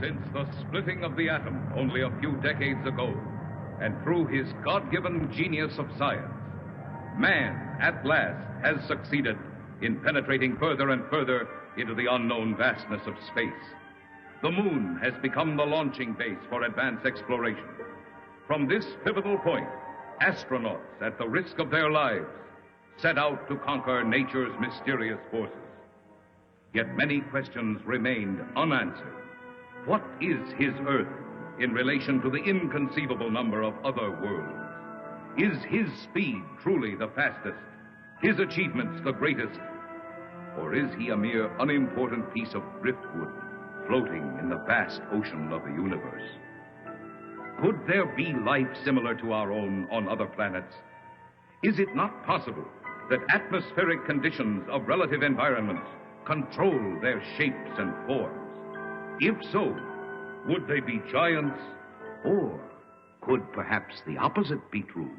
Since the splitting of the atom only a few decades ago, and through his God-given genius of science, man, at last, has succeeded in penetrating further and further into the unknown vastness of space. The moon has become the launching base for advanced exploration. From this pivotal point, astronauts, at the risk of their lives, set out to conquer nature's mysterious forces. Yet many questions remained unanswered. What is his Earth in relation to the inconceivable number of other worlds? Is his speed truly the fastest, his achievements the greatest? Or is he a mere unimportant piece of driftwood floating in the vast ocean of the universe? Could there be life similar to our own on other planets? Is it not possible that atmospheric conditions of relative environments control their shapes and forms? If so, would they be giants? Or could perhaps the opposite be true?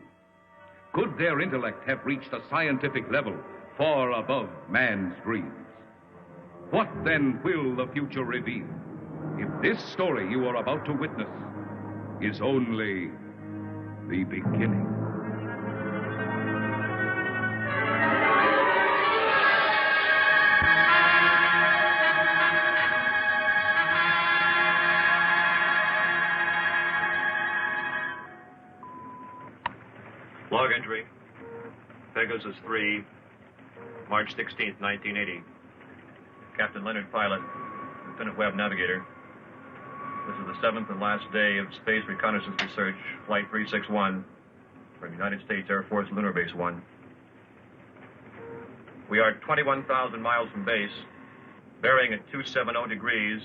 Could their intellect have reached a scientific level far above man's dreams? What then will the future reveal if this story you are about to witness is only the beginning? Log entry, Pegasus 3, March 16th, 1980. Captain Leonard Pilot, Lieutenant Webb Navigator. This is the 7th and last day of Space Reconnaissance Research, Flight 361, from United States Air Force Lunar Base 1. We are 21,000 miles from base, bearing at 270 degrees,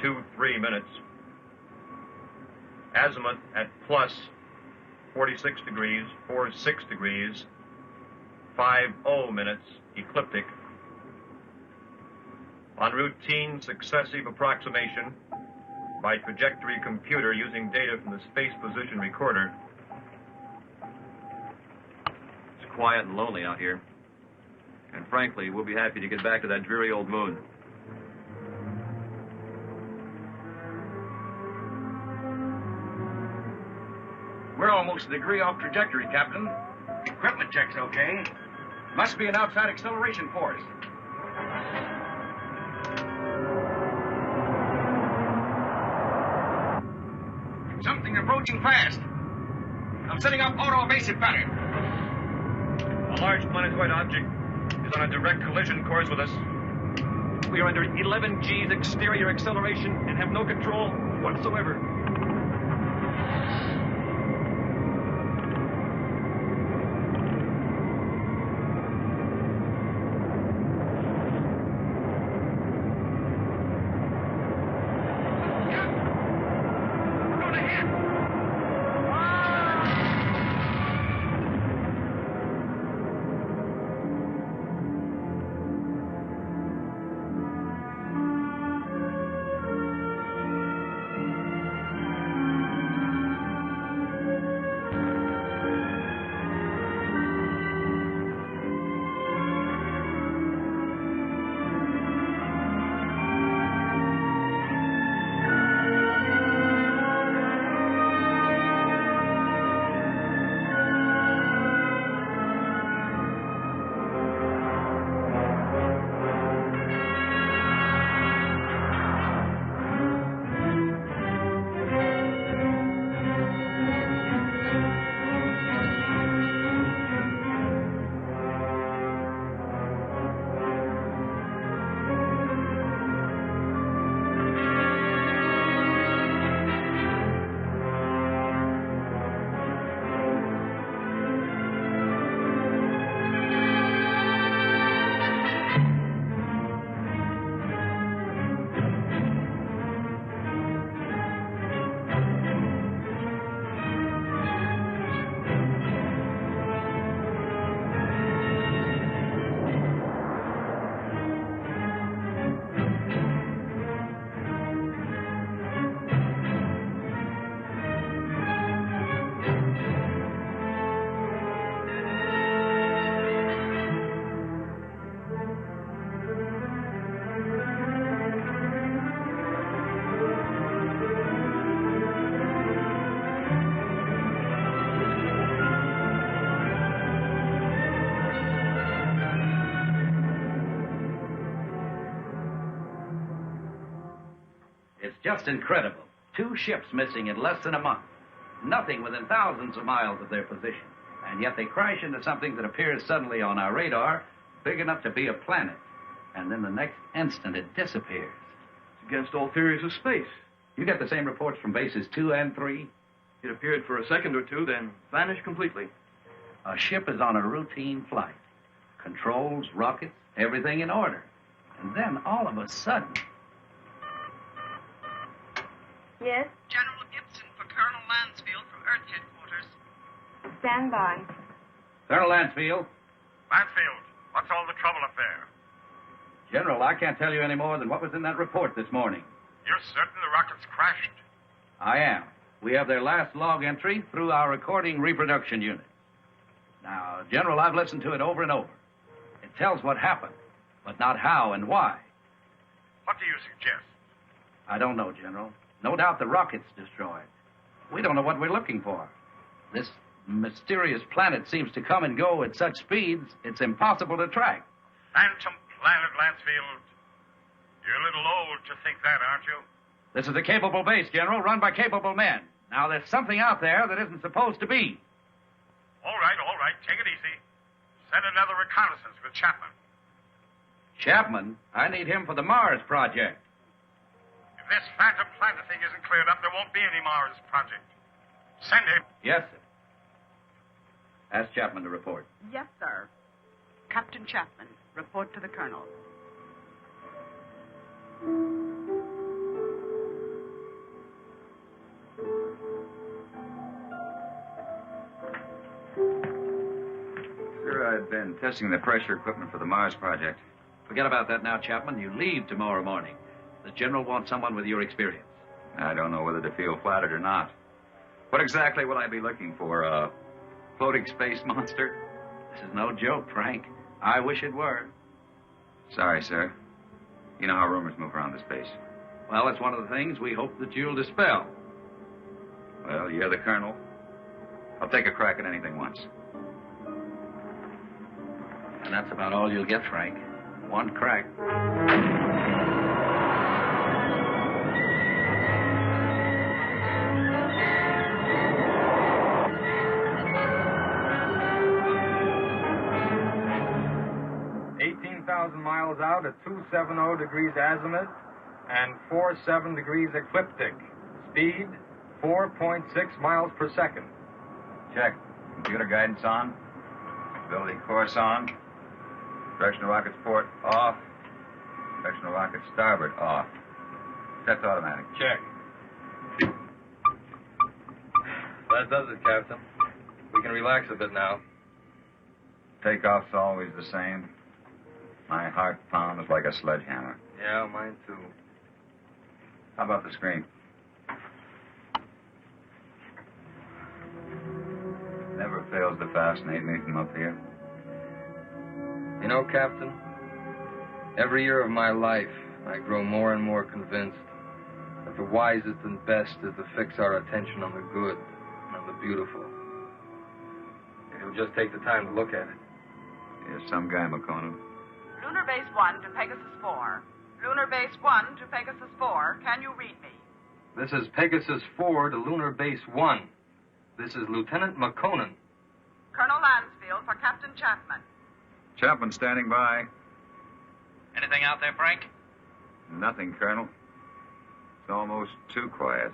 23 minutes. Azimuth at plus 46 degrees, 46 degrees, 50 minutes, ecliptic. On routine successive approximation by trajectory computer using data from the Space Position Recorder. It's quiet and lonely out here. And frankly, we'll be happy to get back to that dreary old moon. We're almost a degree off trajectory, Captain. Equipment check's okay. Must be an outside acceleration force. Something approaching fast. I'm setting up auto-evasive pattern. A large planetoid object is on a direct collision course with us. We are under 11 G's exterior acceleration and have no control whatsoever. Just incredible. 2 ships missing in less than a month. Nothing within thousands of miles of their position. And yet they crash into something that appears suddenly on our radar, big enough to be a planet. And then the next instant it disappears. It's against all theories of space. You get the same reports from bases 2 and 3? It appeared for a second or two, then vanished completely. A ship is on a routine flight. Controls, rockets, everything in order. And then all of a sudden... Yes? General Gibson for Colonel Lansfield from Earth Headquarters. Stand by. Colonel Lansfield. Lansfield, what's all the trouble up there? General, I can't tell you any more than what was in that report this morning. You're certain the rockets crashed? I am. We have their last log entry through our recording reproduction unit. Now, General, I've listened to it over and over. It tells what happened, but not how and why. What do you suggest? I don't know, General. No doubt the rocket's destroyed. We don't know what we're looking for. This mysterious planet seems to come and go at such speeds, it's impossible to track. Phantom planet, Lansfield. You're a little old to think that, aren't you? This is a capable base, General, run by capable men. Now, there's something out there that isn't supposed to be. All right. Take it easy. Send another reconnaissance with Chapman. Chapman? I need him for the Mars project. If this phantom planet thing isn't cleared up, there won't be any Mars project. Send him. Yes, sir. Ask Chapman to report. Yes, sir. Captain Chapman, report to the Colonel. Sir, I've been testing the pressure equipment for the Mars project. Forget about that now, Chapman. You leave tomorrow morning. The General wants someone with your experience. I don't know whether to feel flattered or not. What exactly will I be looking for? A floating space monster? This is no joke, Frank. I wish it were. Sorry, sir. You know how rumors move around this base. Well, it's one of the things we hope that you'll dispel. Well, you're the colonel. I'll take a crack at anything once. And that's about all you'll get, Frank. One crack. Miles out at 270 degrees azimuth and 47 degrees ecliptic. Speed 4.6 miles per second. Check. Computer guidance on. Stability course on. Direction of rocket's port off. Direction of rocket starboard off. Set to automatic. Check. That does it, Captain. We can relax a bit now. Takeoff's always the same. My heart pounds like a sledgehammer. Yeah, mine too. How about the screen? Never fails to fascinate me from up here. You know, Captain, every year of my life, I grow more and more convinced that the wisest and best is to fix our attention on the good and on the beautiful. If you'll just take the time to look at it. You're some guy, McConan. Lunar Base 1 to Pegasus 4. Lunar Base 1 to Pegasus 4. Can you read me? This is Pegasus 4 to Lunar Base 1. This is Lieutenant McConan. Colonel Lansfield for Captain Chapman. Chapman standing by. Anything out there, Frank? Nothing, Colonel. It's almost too quiet.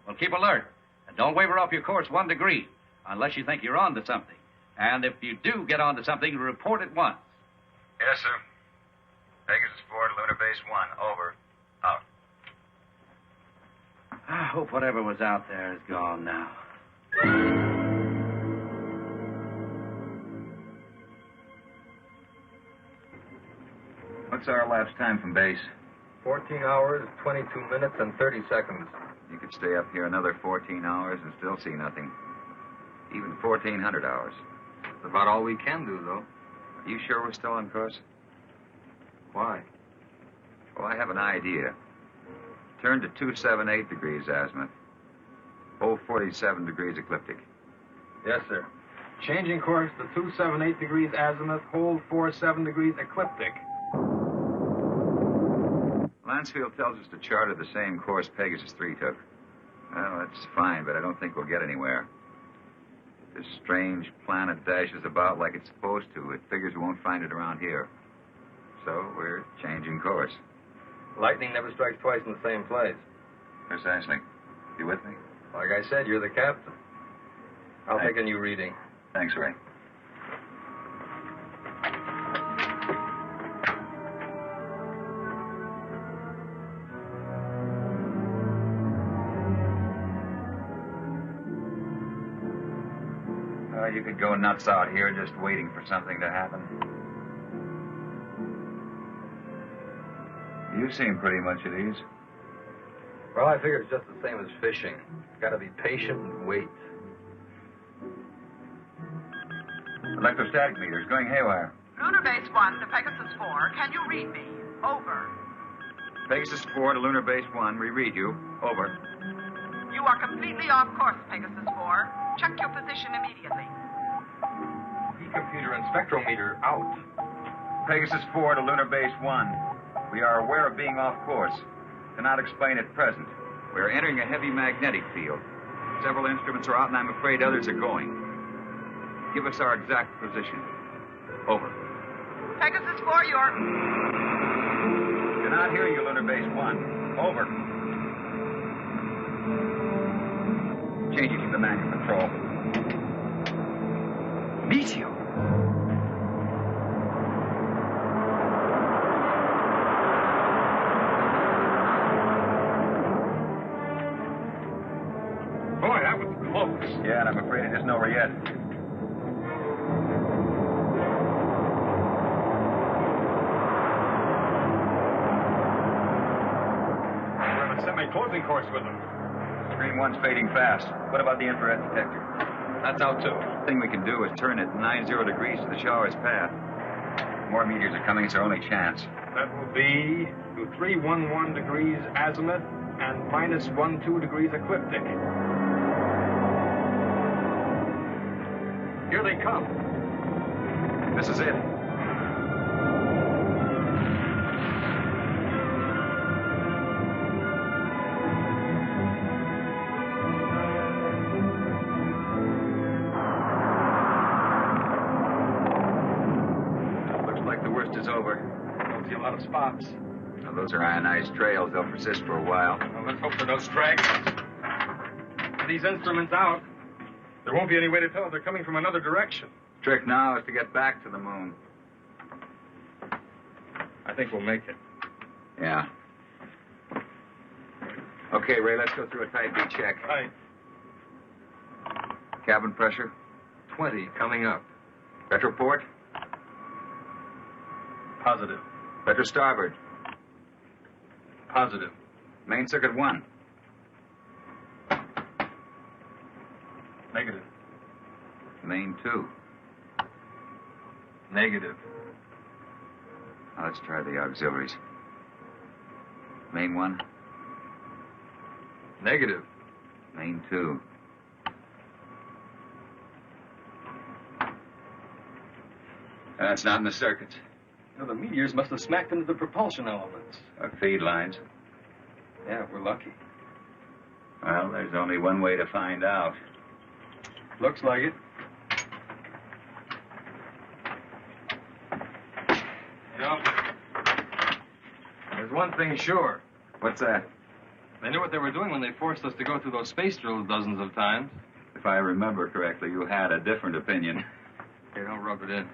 Well, keep alert. And don't waver off your course 1 degree, unless you think you're on to something. And if you do get on to something, report at once. Yes, sir. Pegasus 4 to Lunar Base 1. Over. Out. I hope whatever was out there is gone now. What's our elapsed time from base? 14 hours, 22 minutes, and 30 seconds. You could stay up here another 14 hours and still see nothing. Even 1,400 hours. That's about all we can do, though. Are you sure we're still on course? Why? Well, I have an idea. Turn to 278 degrees azimuth. Hold 47 degrees ecliptic. Yes, sir. Changing course to 278 degrees azimuth, hold 47 degrees ecliptic. Lansfield tells us to charter the same course Pegasus 3 took. Well, that's fine, but I don't think we'll get anywhere. If this strange planet dashes about like it's supposed to, it figures we won't find it around here. So we're changing course. Lightning never strikes twice in the same place. Precisely. You with me? Like I said, you're the captain. I'll take a new reading. Thanks, Ray. You could go nuts out here just waiting for something to happen. You seem pretty much at ease. Well, I figure it's just the same as fishing. Gotta be patient and wait. Electrostatic meters going haywire. Lunar Base 1 to Pegasus 4. Can you read me? Over. Pegasus 4 to Lunar Base 1. We read you. Over. You are completely off course, Pegasus 4. Check your position immediately. E-computer and spectrometer out. Pegasus 4 to Lunar Base 1. We are aware of being off course. Cannot explain at present. We are entering a heavy magnetic field. Several instruments are out, and I'm afraid others are going. Give us our exact position. Over. Pegasus 4, you're... Cannot hear you, Lunar Base 1. Over. Changing to the manual control. Meteor. Boy, that was close. Yeah, and I'm afraid it isn't over yet. We're on a semi-closing course with them. Screen 1's fading fast. What about the infrared detector? That's out, too. The thing we can do is turn it 90 degrees to the shower's path. More meteors are coming. It's our only chance. That will be to 311 degrees azimuth and minus 12 degrees ecliptic. Here they come. This is it. Is over. Don't see a lot of spots. Now, those are ionized trails. They'll persist for a while. Well, let's hope for no stragglers. With these instruments out, there won't be any way to tell if they're coming from another direction. The trick now is to get back to the moon. I think we'll make it. Yeah. Okay, Ray, let's go through a tight beat check. Right. Cabin pressure? 20 coming up. Retroport? Positive. Retro starboard. Positive. Main circuit 1. Negative. Main 2. Negative. Now let's try the auxiliaries. Main 1. Negative. Main 2. That's not in the circuits. Now, the meteors must have smacked into the propulsion elements. Or feed lines. Yeah, we're lucky. Well, there's only one way to find out. Looks like it. You know, there's one thing sure. What's that? They knew what they were doing when they forced us to go through those space drills dozens of times. If I remember correctly, you had a different opinion. Here, don't rub it in.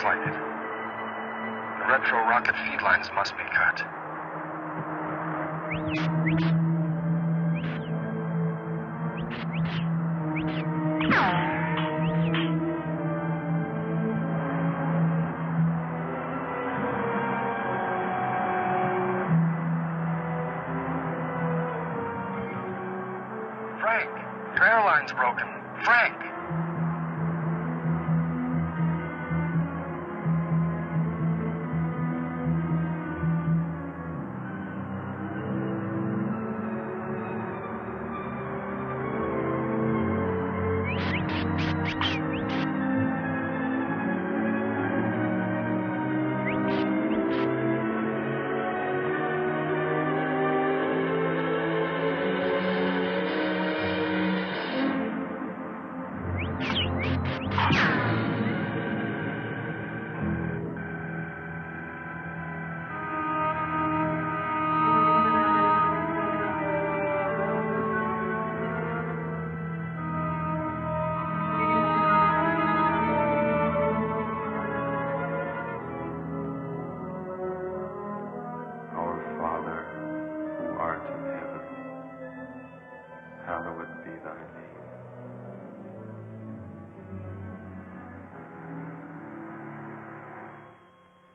slighted. The retro rocket feed lines must be cut. Frank, your airline's broken. Frank!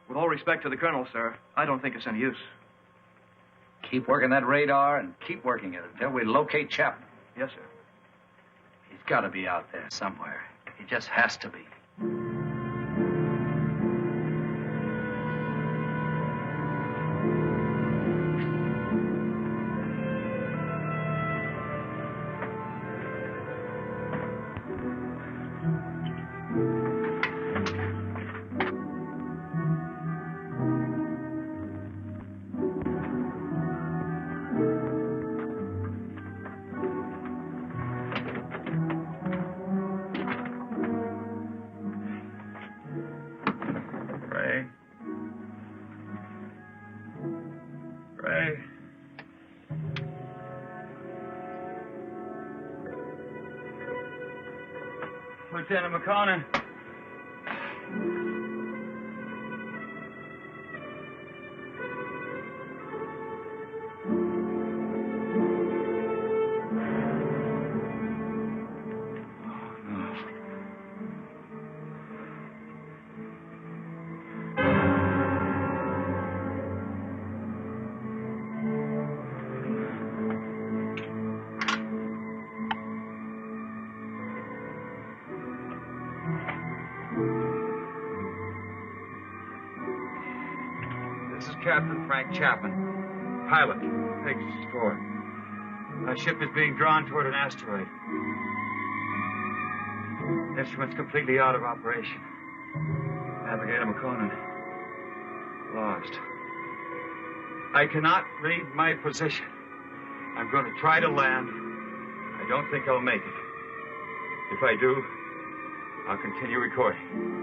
With all respect to the colonel, sir, I don't think it's any use. Keep working that radar and keep working it until we locate Chapman. Yes, sir. He's got to be out there somewhere. He just has to be. Lieutenant McConnell. Captain Frank Chapman, pilot, Pegasus 4. Our ship is being drawn toward an asteroid. Instruments completely out of operation. Navigator McConan, lost. I cannot read my position. I'm going to try to land. I don't think I'll make it. If I do, I'll continue recording.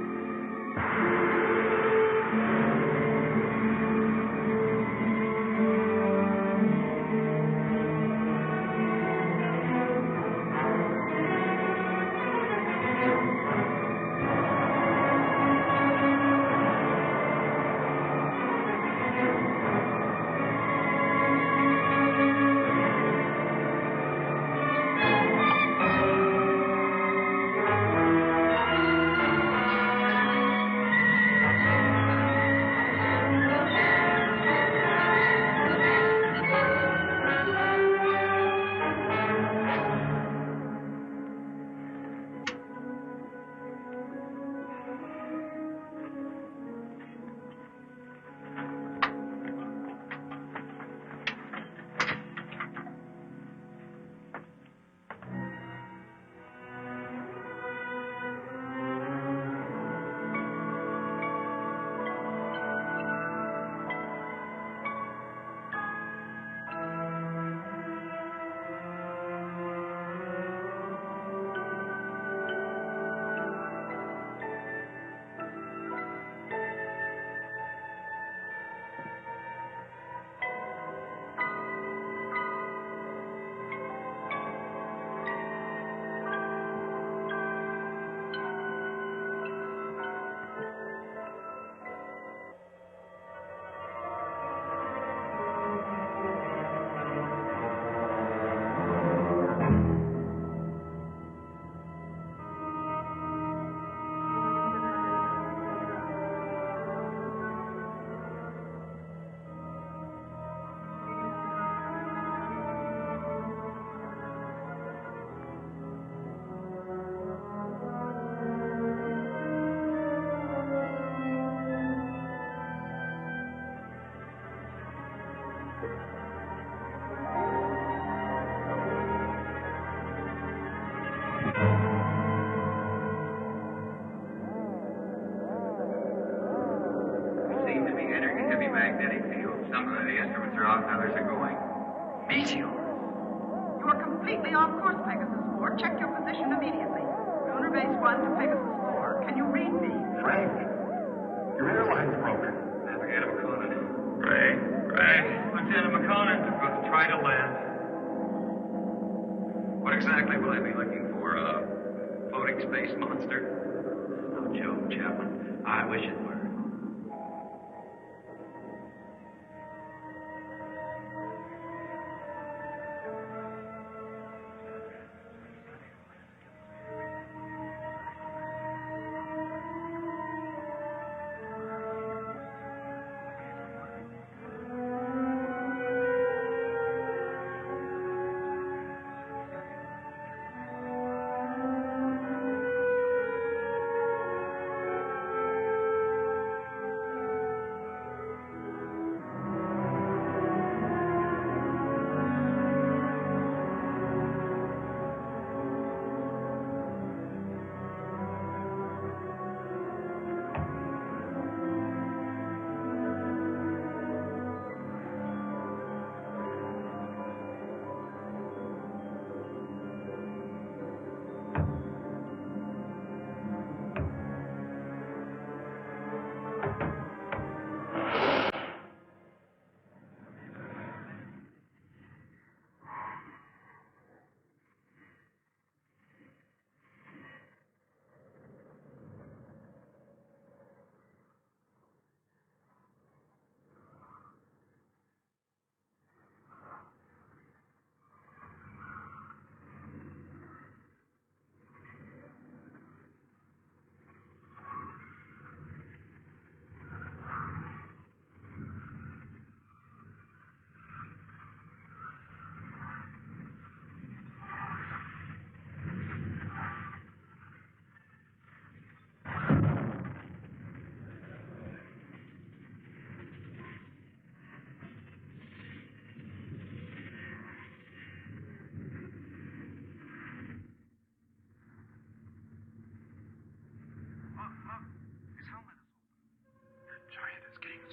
about how they're going. Meteor. You are completely off course, Pegasus 4. Check your position immediately. Lunar Base 1 to Pegasus 4. Can you read me? Frank, your airline's broken. Navigator McConan. Ray. Lieutenant McConan. Try to land. What exactly will I be looking for? A floating space monster? No joke, Chapman. I wish it were.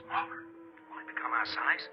Smaller. Want to become our size?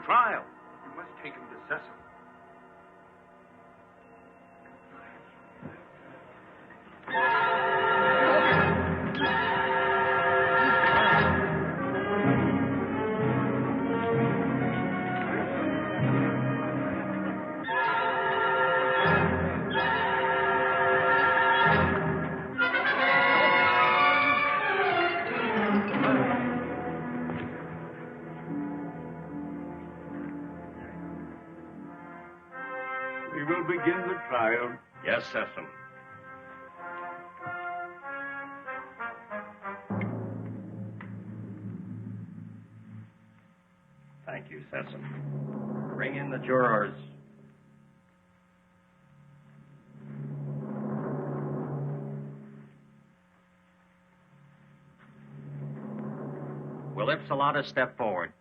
Trial. You must take him to Cecil. Begin the trial. Yes, Cecil. Thank you, Cecil. Bring in the jurors. Will Ypsilanti step forward?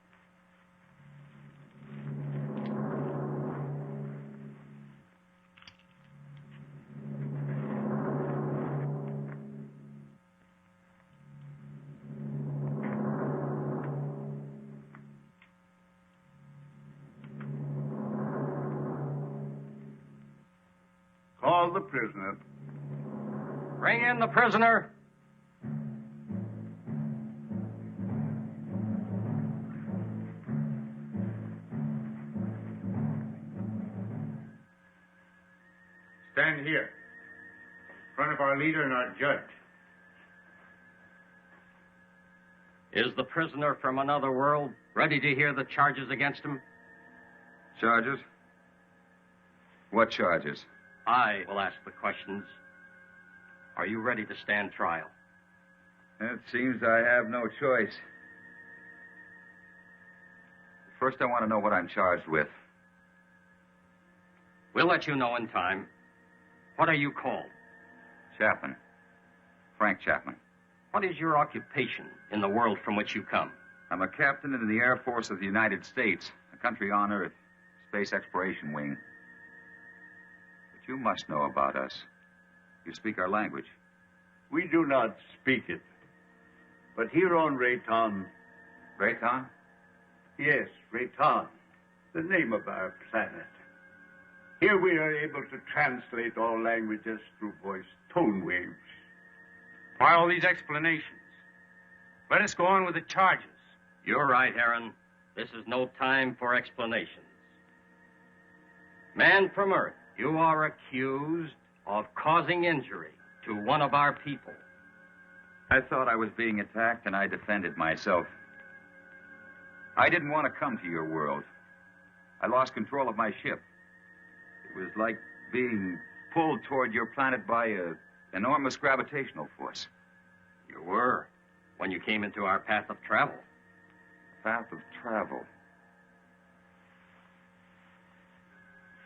Call the prisoner. Bring in the prisoner. Stand here, in front of our leader and our judge. Is the prisoner from another world ready to hear the charges against him? Charges? What charges? I will ask the questions. Are you ready to stand trial? It seems I have no choice. First, I want to know what I'm charged with. We'll let you know in time. What are you called? Chapman. Frank Chapman. What is your occupation in the world from which you come? I'm a captain in the Air Force of the United States, a country on Earth, Space Exploration Wing. But you must know about us. You speak our language. We do not speak it. But here on Rayton... Rayton? Yes, Rayton, the name of our planet. Here we are able to translate all languages through voice tone waves. Why all these explanations? Let us go on with the charges. You're right, Aaron. This is no time for explanations. Man from Earth, you are accused of causing injury to one of our people. I thought I was being attacked, and I defended myself. I didn't want to come to your world. I lost control of my ship. It was like being pulled toward your planet by an enormous gravitational force. You were, when you came into our path of travel. Path of travel?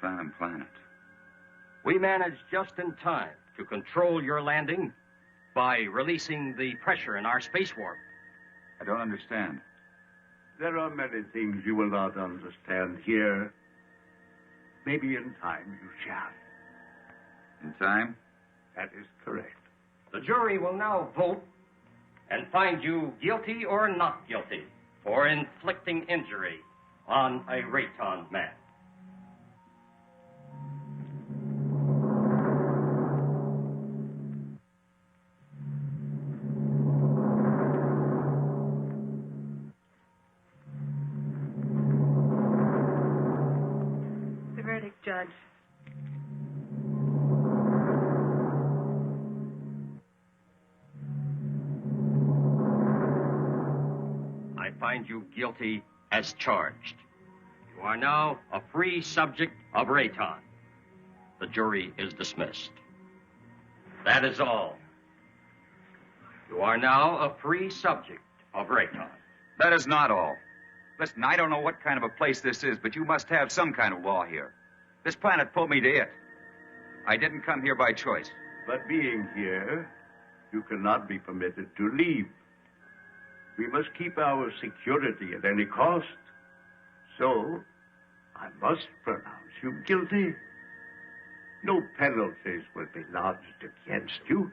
Phantom Planet. We managed just in time to control your landing by releasing the pressure in our space warp. I don't understand. There are many things you will not understand here. Maybe in time you shall. In time? That is correct. The jury will now vote and find you guilty or not guilty for inflicting injury on a Rayton man. The verdict, Judge. I find you guilty as charged. You are now a free subject of Rayton. The jury is dismissed. That is all. You are now a free subject of Rayton. That is not all. Listen, I don't know what kind of a place this is, but you must have some kind of law here. This planet pulled me to it. I didn't come here by choice. But being here, you cannot be permitted to leave. We must keep our security at any cost. So, I must pronounce you guilty. No penalties will be lodged against you.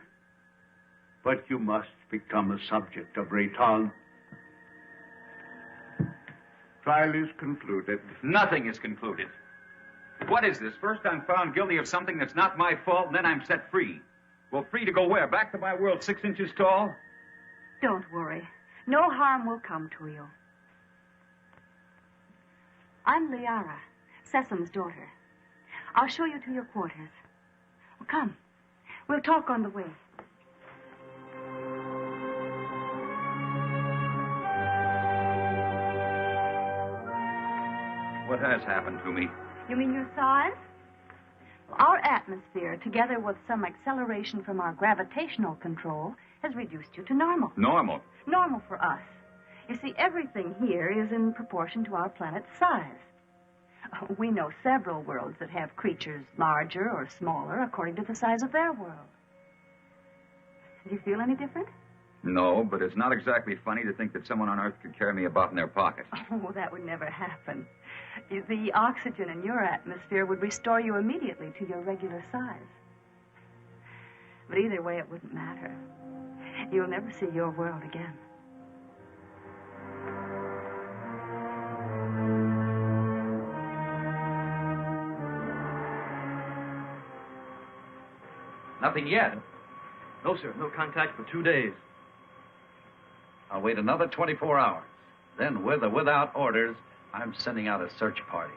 But you must become a subject of Rayton. Trial is concluded. Nothing is concluded. What is this? First I'm found guilty of something that's not my fault, and then I'm set free. Well, free to go where? Back to my world 6 inches tall? Don't worry. No harm will come to you. I'm Liara, Sesam's daughter. I'll show you to your quarters. Well, come. We'll talk on the way. What has happened to me? You mean your size? Well, our atmosphere, together with some acceleration from our gravitational control, has reduced you to normal. Normal? Normal for us. You see, everything here is in proportion to our planet's size. We know several worlds that have creatures larger or smaller according to the size of their world. Do you feel any different? No, but it's not exactly funny to think that someone on Earth could carry me about in their pocket. Oh, that would never happen. The oxygen in your atmosphere would restore you immediately to your regular size. But either way, it wouldn't matter. You'll never see your world again. nothing yet. No, sir. No contact for 2 days. I'll wait another 24 hours. Then, with or without orders, I'm sending out a search party.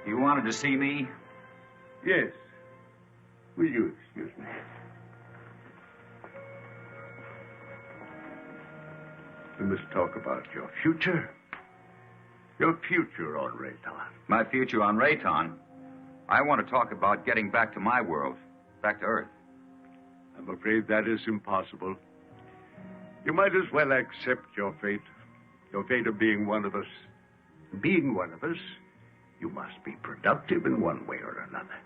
You wanted to see me? Yes. Will you excuse me? We must talk about your future. Your future on Rayton. My future on Rayton? I want to talk about getting back to my world, back to Earth. I'm afraid that is impossible. You might as well accept your fate of being one of us. Being one of us, you must be productive in one way or another.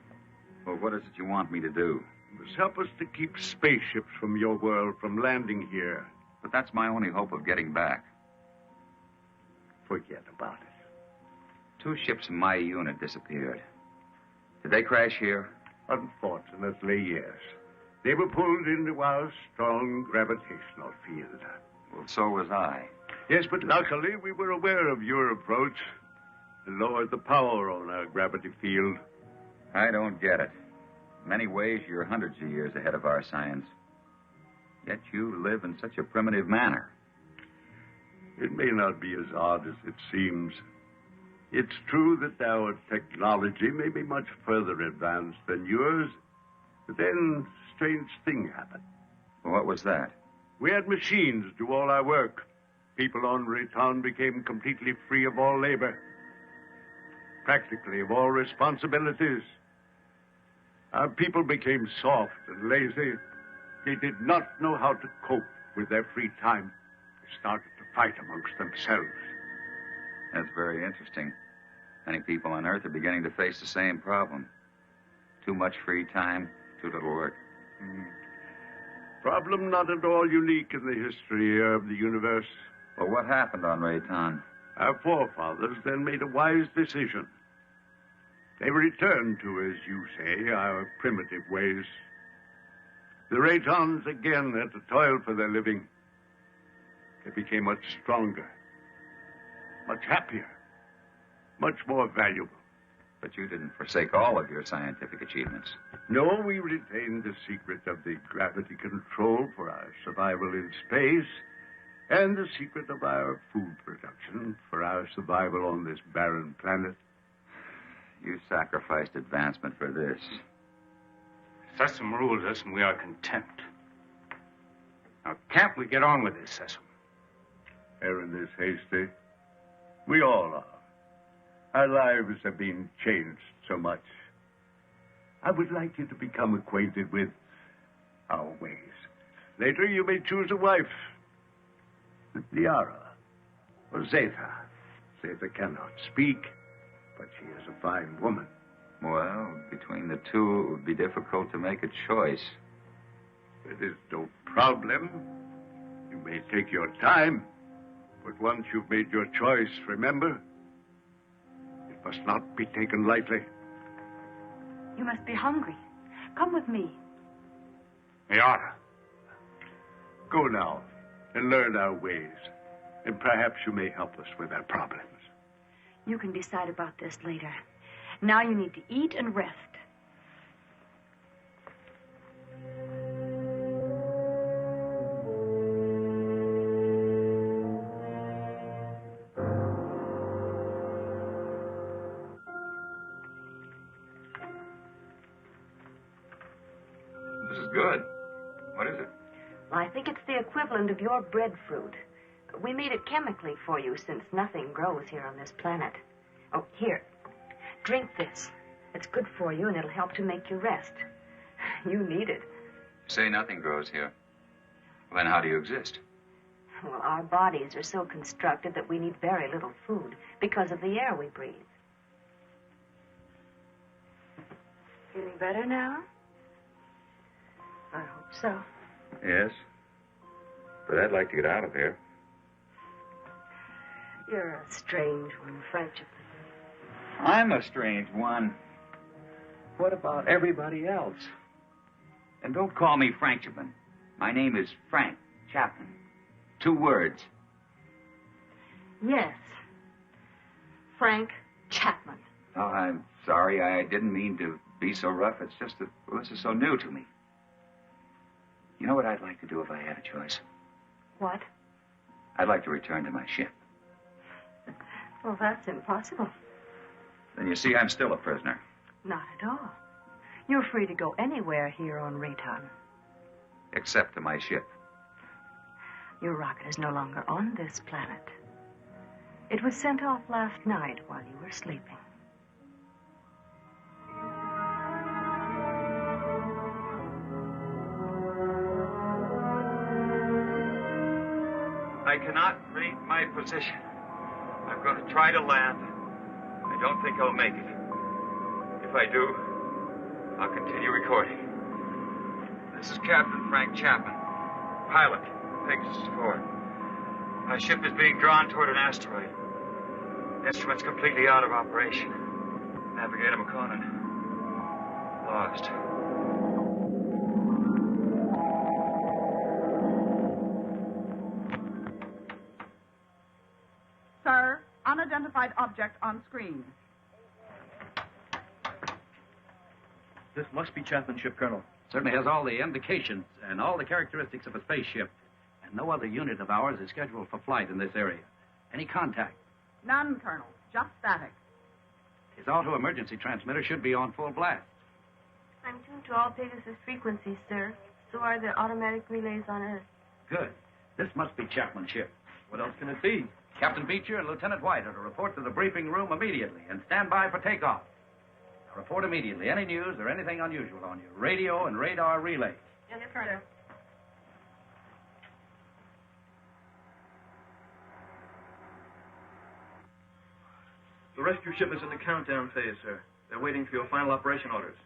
Well, what is it you want me to do? You must help us to keep spaceships from your world from landing here. But that's my only hope of getting back. Forget about it. 2 ships in my unit disappeared. Did they crash here? Unfortunately, yes. They were pulled into our strong gravitational field. Well, so was I. Yes, but luckily we were aware of your approach and lowered the power on our gravity field. I don't get it. In many ways, you're hundreds of years ahead of our science. Yet you live in such a primitive manner. It may not be as odd as it seems. It's true that our technology may be much further advanced than yours, but then a strange thing happened. Well, what was that? We had machines do all our work. People on Rayton became completely free of all labor, practically of all responsibilities. Our people became soft and lazy. They did not know how to cope with their free time. They started to fight amongst themselves. That's very interesting. Many people on Earth are beginning to face the same problem. Too much free time, too little work. Problem not at all unique in the history of the universe. Well, what happened on Rayton? Our forefathers then made a wise decision. They returned to, as you say, our primitive ways. The Raytons again had to toil for their living. They became much stronger, much happier, much more valuable. But you didn't forsake all of your scientific achievements. No, we retained the secret of the gravity control for our survival in space, and the secret of our food production for our survival on this barren planet. You sacrificed advancement for this. Sesame rules us, and we are content. Now, can't we get on with this, Sesame? Aaron is hasty. We all are. Our lives have been changed so much. I would like you to become acquainted with our ways. Later, you may choose a wife. Liara or Zeta. Zeta cannot speak, but she is a fine woman. Well, between the two, it would be difficult to make a choice. It is no problem. You may take your time, but once you've made your choice, remember, it must not be taken lightly. You must be hungry. Come with me. Liara. Go now and learn our ways, and perhaps you may help us with our problems. You can decide about this later. Now you need to eat and rest. This is good. What is it? I think it's the equivalent of your breadfruit. We made it chemically for you since nothing grows here on this planet. Oh, here. Drink this. It's good for you, and it'll help to make you rest. You need it. You say nothing grows here. Well, then how do you exist? Well, our bodies are so constructed that we need very little food because of the air we breathe. Feeling better now? I hope so. Yes. But I'd like to get out of here. You're a strange one, Frenchman. I'm a strange one. What about everybody else? And don't call me Frenchman. My name is Frank Chapman. 2 words. Yes. Frank Chapman. Oh, I'm sorry. I didn't mean to be so rough. It's just that this is so new to me. You know what I'd like to do if I had a choice? What? I'd like to return to my ship. Well, that's impossible. Then you see, I'm still a prisoner. Not at all. You're free to go anywhere here on Rayton. Except to my ship. Your rocket is no longer on this planet. It was sent off last night while you were sleeping. I cannot read my position. I'm going to try to land. I don't think I'll make it. If I do, I'll continue recording. This is Captain Frank Chapman, pilot, Pegasus 4. My ship is being drawn toward an asteroid. Instruments completely out of operation. Navigator McConan lost. Sir, unidentified object on screen. This must be Chapman's ship, Colonel. Certainly has all the indications and all the characteristics of a spaceship. And no other unit of ours is scheduled for flight in this area. Any contact? None, Colonel. Just static. His auto-emergency transmitter should be on full blast. I'm tuned to all Pegasus frequencies, sir. So are the automatic relays on Earth. Good. This must be Chapman's ship. What else can it be? Captain Beecher and Lieutenant White are to report to the briefing room immediately and stand by for takeoff. Now report immediately any news or anything unusual on your radio and radar relays. Yes, sir. The rescue ship is in the countdown phase, sir. They're waiting for your final operation orders.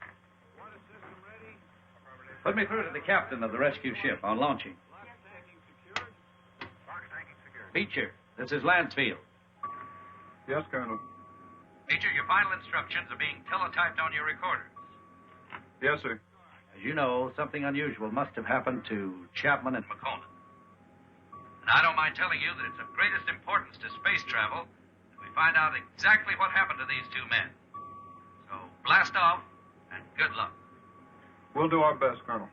Put me through to the captain of the rescue ship on launching. Beecher, this is Lansfield. Yes, Colonel. Beecher, your final instructions are being teletyped on your recorders. Yes, sir. As you know, something unusual must have happened to Chapman and McConan. And I don't mind telling you that it's of greatest importance to space travel that we find out exactly what happened to these two men. So blast off, and good luck. We'll do our best, Colonel.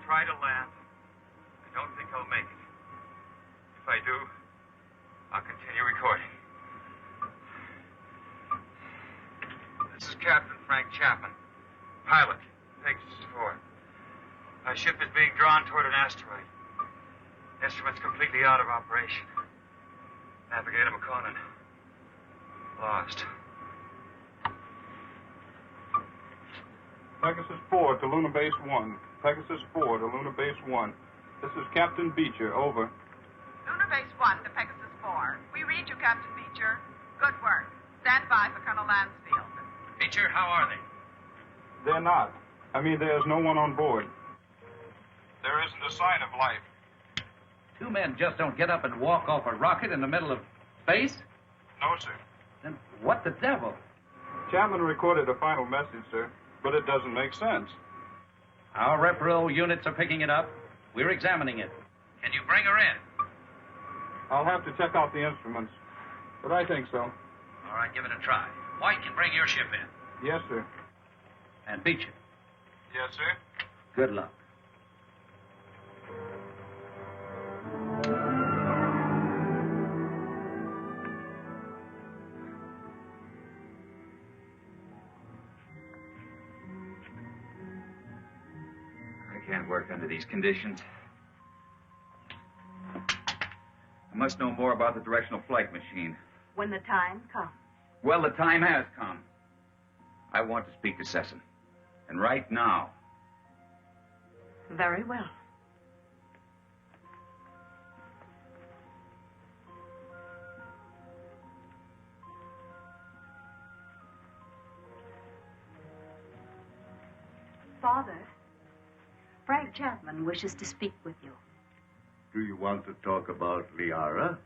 Try to land. I don't think I'll make it. If I do, I'll continue recording. This is Captain Frank Chapman, pilot, Pegasus 4. My ship is being drawn toward an asteroid. Instruments completely out of operation. Navigator McConan lost. Pegasus 4 to Lunar Base 1. Pegasus 4 to Lunar Base 1. This is Captain Beecher, over. Lunar Base 1 to Pegasus 4. We read you, Captain Beecher. Good work. Stand by for Colonel Lansfield. Beecher, how are they? They're not. I mean, there's no one on board. There isn't a sign of life. Two men just don't get up and walk off a rocket in the middle of space? No, sir. Then what the devil? Chapman recorded a final message, sir, but it doesn't make sense. Our repro units are picking it up. We're examining it. Can you bring her in? I'll have to check out the instruments, but I think so. All right, give it a try. White can bring your ship in. Yes, sir. And Beecher. Yes, sir. Good luck. I can't work under these conditions. I must know more about the directional flight machine. When the time comes. Well, the time has come. I want to speak to Sesson. And right now. Very well. Father, Frank Chapman wishes to speak with you. Do you want to talk about Liara?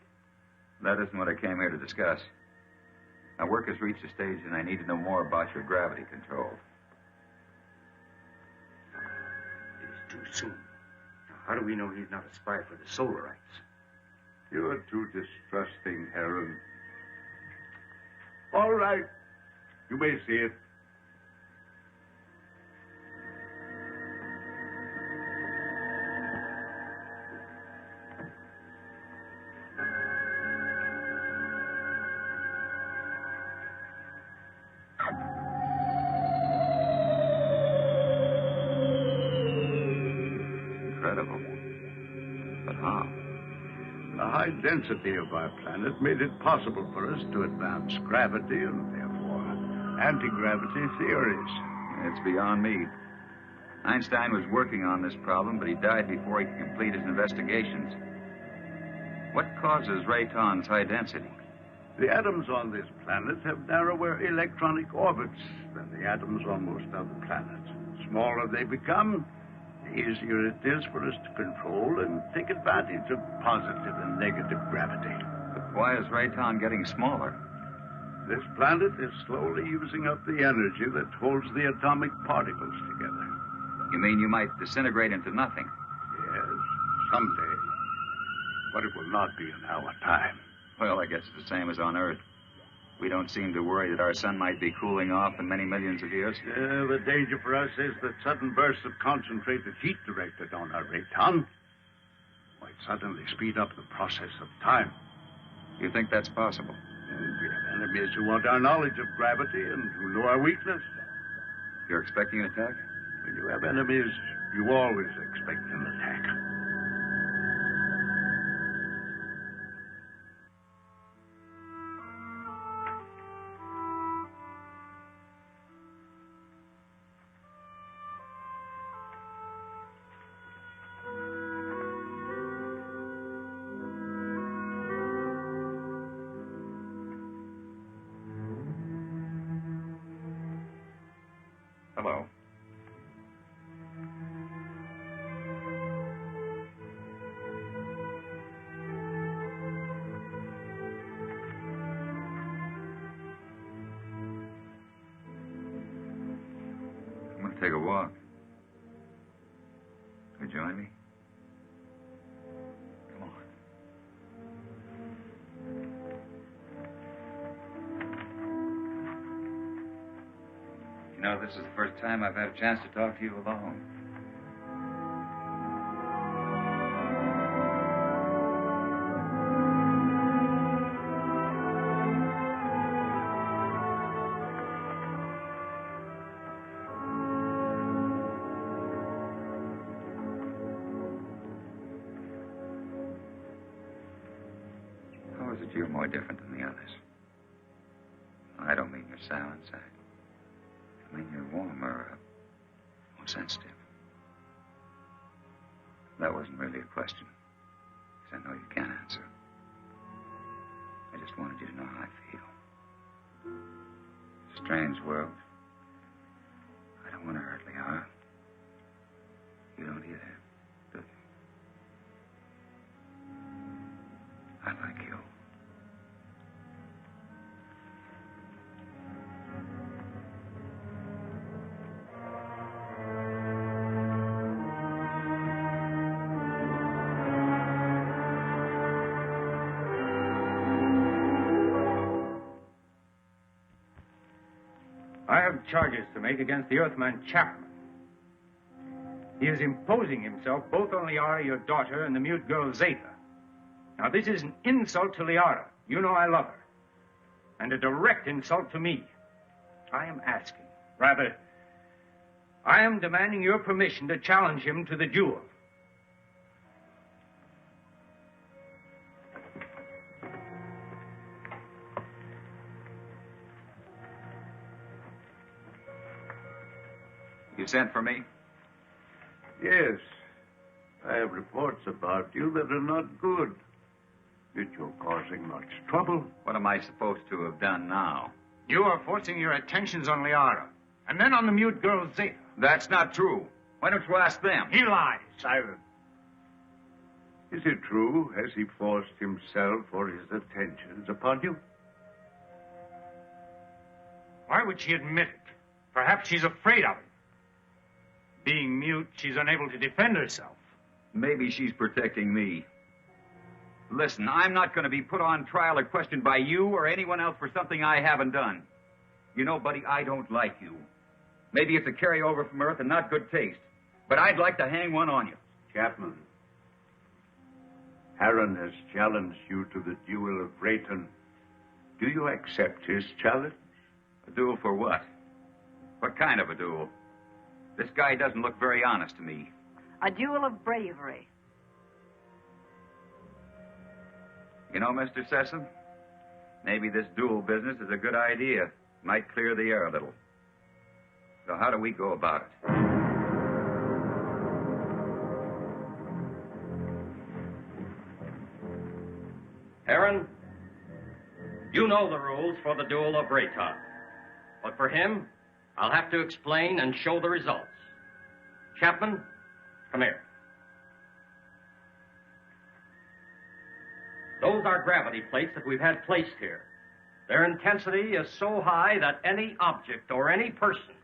That isn't what I came here to discuss. My work has reached a stage and I need to know more about your gravity control. It is too soon. Now, how do we know he's not a spy for the Solarites? You're too distrusting, Heron. All right. You may see it. The density of our planet made it possible for us to advance gravity and therefore anti-gravity theories. It's beyond me. Einstein was working on this problem, but he died before he could complete his investigations. What causes Rayton's high density? The atoms on this planet have narrower electronic orbits than the atoms on most other planets. The smaller they become, the easier it is for us to control and take advantage of positive and negative gravity. But why is Rayton getting smaller? This planet is slowly using up the energy that holds the atomic particles together. You mean you might disintegrate into nothing? Yes, someday. But it will not be in our time. Well, I guess it's the same as on Earth. We don't seem to worry that our sun might be cooling off in many millions of years. The danger for us is that sudden bursts of concentrated heat directed on our Rayton might suddenly speed up the process of time. You think that's possible? And we have enemies who want our knowledge of gravity and who know our weakness. You're expecting an attack? When you have enemies, you always expect an attack. Hello. I'm going to take a walk. Will you join me? Come on. You know, this is the first time I've had a chance to talk to you alone. How is it you're more different than the others? I don't mean you're sour inside. I mean, you're warmer, more sensitive. That wasn't really a question, because I know you can't answer. I just wanted you to know how I feel. Strange world. I don't want to hurt Liara. You don't either, do you? I like you. charges to make against the Earthman Chapman. He is imposing himself both on Liara, your daughter, and the mute girl Zeta. Now, this is an insult to Liara. You know I love her. And a direct insult to me. I am asking, rather, I am demanding your permission to challenge him to the duel. You sent for me? Yes. I have reports about you that are not good. That you're causing much trouble. What am I supposed to have done now? You are forcing your attentions on Liara, and then on the mute girl Zeta. That's not true. Why don't you ask them? He lies. Silence. Is it true? Has he forced himself or his attentions upon you? Why would she admit it? Perhaps she's afraid of him. Being mute, she's unable to defend herself. Maybe she's protecting me. Listen, I'm not going to be put on trial or questioned by you or anyone else for something I haven't done. You know, buddy, I don't like you. Maybe it's a carryover from Earth and not good taste, but I'd like to hang one on you. Chapman, Harron has challenged you to the duel of Rayton. Do you accept his challenge? A duel for what? What kind of a duel? This guy doesn't look very honest to me. A duel of bravery. You know, Mr. Sessom, maybe this duel business is a good idea. Might clear the air a little. So how do we go about it? Harron, you know the rules for the duel of Rayton. But for him, I'll have to explain and show the results. Chapman, come here. Those are gravity plates that we've had placed here. Their intensity is so high that any object or any person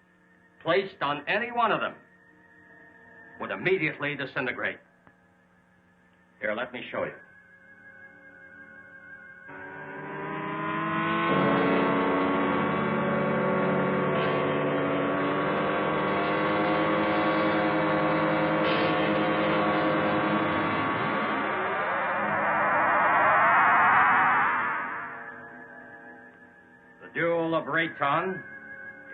placed on any one of them would immediately disintegrate. Here, let me show you. Of Rayton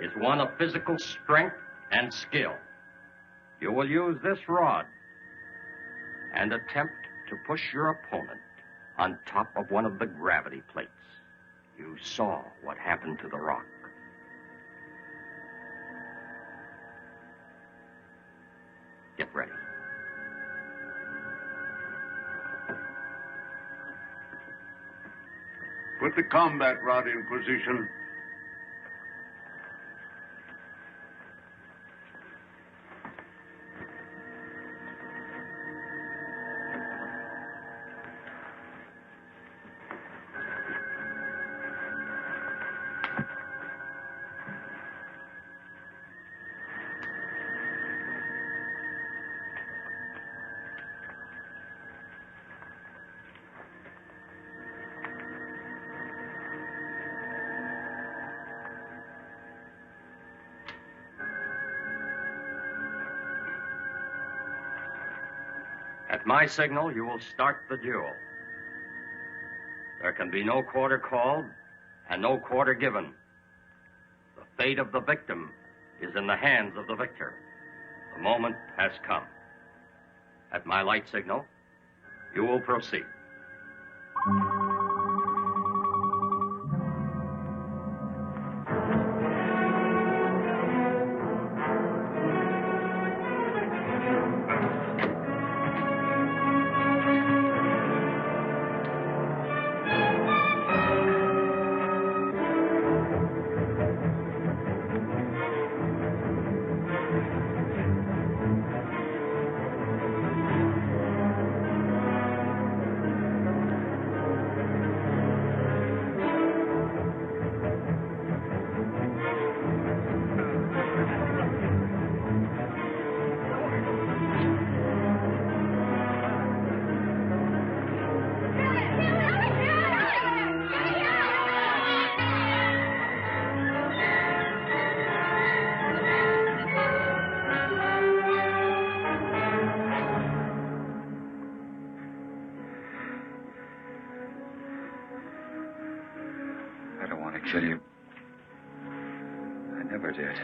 is one of physical strength and skill. You will use this rod and attempt to push your opponent on top of one of the gravity plates. You saw what happened to the rock. Get ready. Put the combat rod in position. At my signal, you will start the duel. There can be no quarter called and no quarter given. The fate of the victim is in the hands of the victor. The moment has come. At my light signal, you will proceed. kill you. I never did.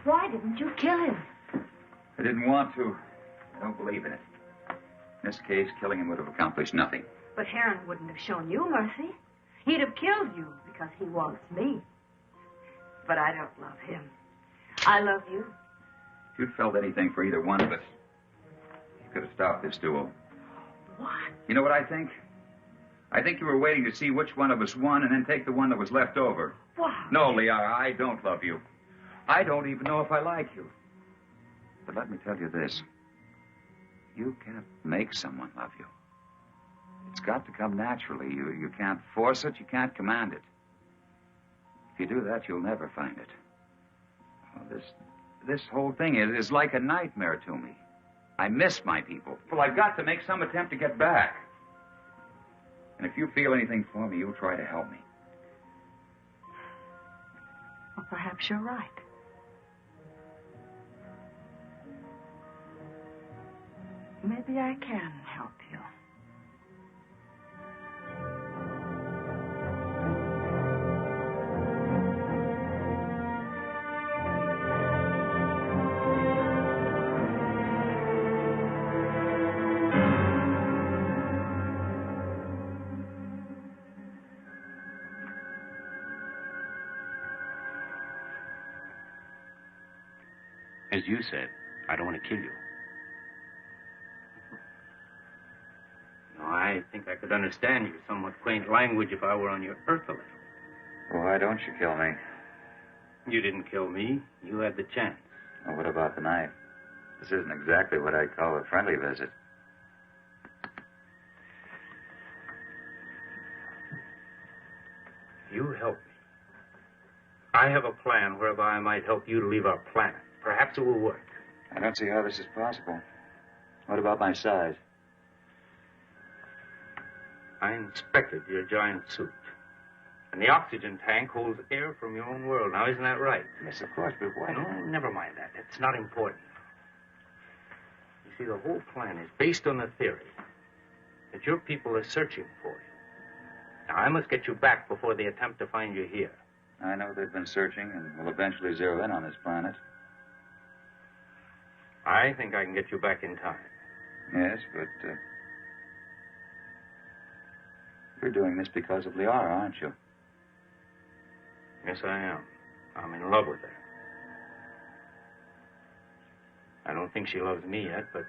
Why didn't you kill him? I didn't want to. I don't believe in it. In this case, killing him would have accomplished nothing. But Heron wouldn't have shown you mercy. He'd have killed you because he wants me. But I don't love him. I love you. If you'd felt anything for either one of us, you could have stopped this duel. What? You know what I think? I think you were waiting to see which one of us won and then take the one that was left over. What? No, Liara, I don't love you. I don't even know if I like you. But let me tell you this. You can't make someone love you. It's got to come naturally. You can't force it. You can't command it. If you do that, you'll never find it. Well, this whole thing is like a nightmare to me. I miss my people. Well, I've got to make some attempt to get back. And if you feel anything for me, you'll try to help me. Well, perhaps you're right. Maybe I can help you. As you said, I don't want to kill you. No, I think I could understand your somewhat quaint language if I were on your earth a little. Well, why don't you kill me? You didn't kill me. You had the chance. Well, what about the knife? This isn't exactly what I'd call a friendly visit. You help me. I have a plan whereby I might help you to leave our planet. Perhaps it will work. I don't see how this is possible. What about my size? I inspected your giant suit. And the oxygen tank holds air from your own world. Now, isn't that right? Yes, of course, but why? No, never mind that. It's not important. You see, the whole plan is based on the theory that your people are searching for you. Now, I must get you back before they attempt to find you here. I know they've been searching and will eventually zero in on this planet. I think I can get you back in time. Yes, but you're doing this because of Liara, aren't you? Yes, I am. I'm in love with her. I don't think she loves me yet, but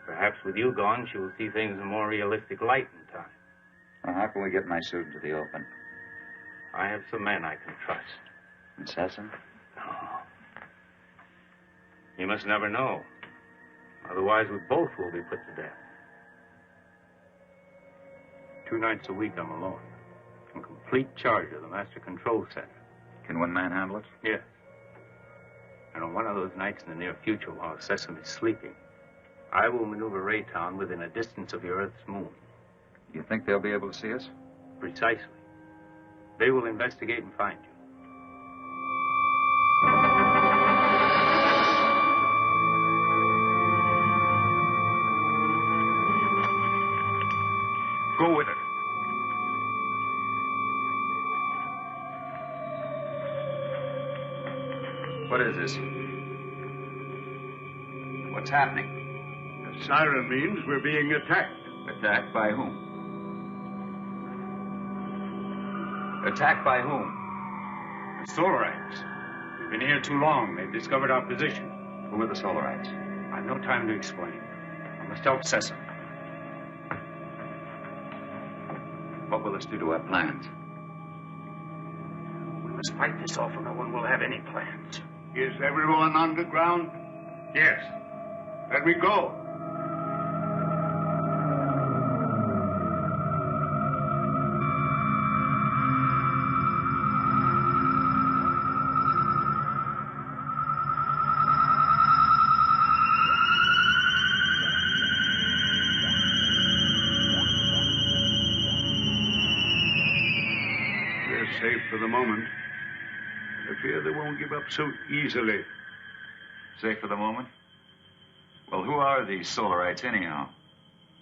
perhaps with you gone, she will see things in a more realistic light in time. Well, how can we get my suit into the open? I have some men I can trust. Incessant? No. You must never know. Otherwise, we both will be put to death. 2 nights a week, I'm alone. In complete charge of the master control center. Can one man handle it? Yes. And on one of those nights in the near future, while Sesame's sleeping, I will maneuver Raytown within a distance of your Earth's moon. You think they'll be able to see us? Precisely. They will investigate and find you. Go with her. What is this? What's happening? The siren means we're being attacked. Attacked by whom? Attacked by whom? The Solarites. We've been here too long. They've discovered our position. Who are the Solarites? I've no time to explain. I must help Sesame. What will this do to our plans? We must fight this off, or no one will have any plans. Is everyone underground? Yes. Let me go. for the moment. I fear they won't give up so easily. Safe for the moment? Well, who are these Solarites, anyhow?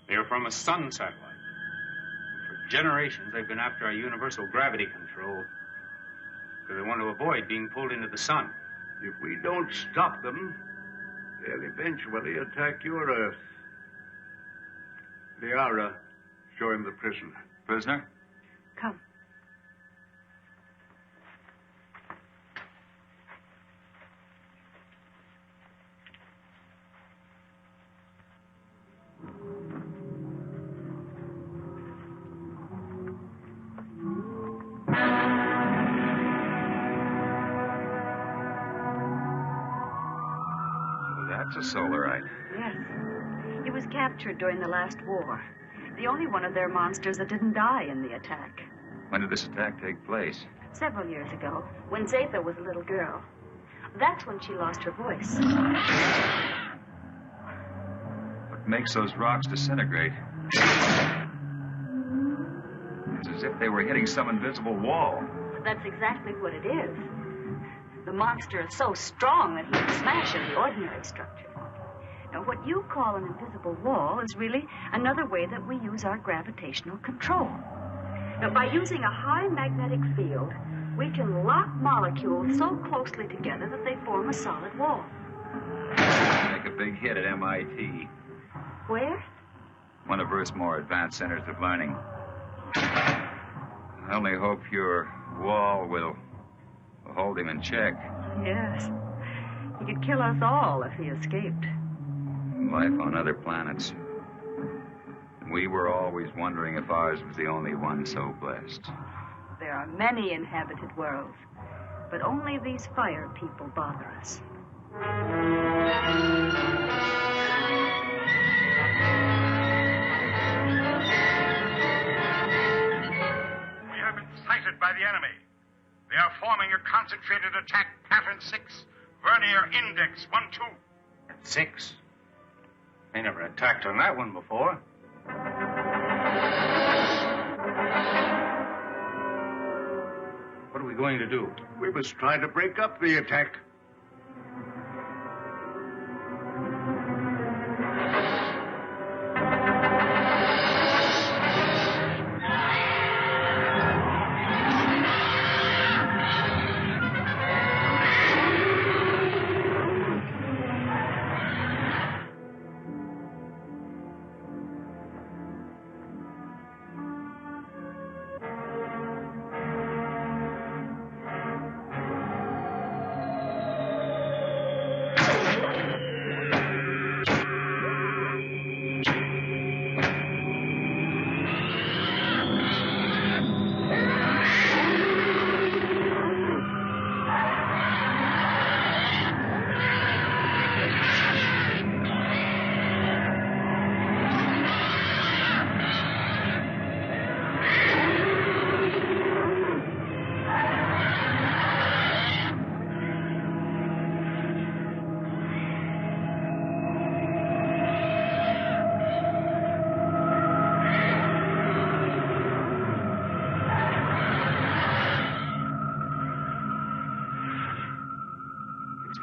They're from a sun satellite. For generations, they've been after our universal gravity control because they want to avoid being pulled into the sun. If we don't stop them, they'll eventually attack your Earth. Liara, show him the prisoner. Prisoner? Come. That's a Solarite. Yes. He was captured during the last war. The only one of their monsters that didn't die in the attack. When did this attack take place? Several years ago, when Zatha was a little girl. That's when she lost her voice. What makes those rocks disintegrate? It's as if they were hitting some invisible wall. That's exactly what it is. The monster is so strong that he can smash any ordinary structure. Now, what you call an invisible wall is really another way that we use our gravitational control. Now, by using a high magnetic field, we can lock molecules so closely together that they form a solid wall. Make a big hit at MIT. Where? One of Earth's more advanced centers of learning. I only hope your wall will hold him in check. Yes. He could kill us all if he escaped. Life on other planets. We were always wondering if ours was the only one so blessed. There are many inhabited worlds, but only these fire people bother us. We have been sighted by the enemy. They are forming a concentrated attack, pattern 6, vernier index 1-2. 6? They never attacked on that one before. What are we going to do? We must try to break up the attack.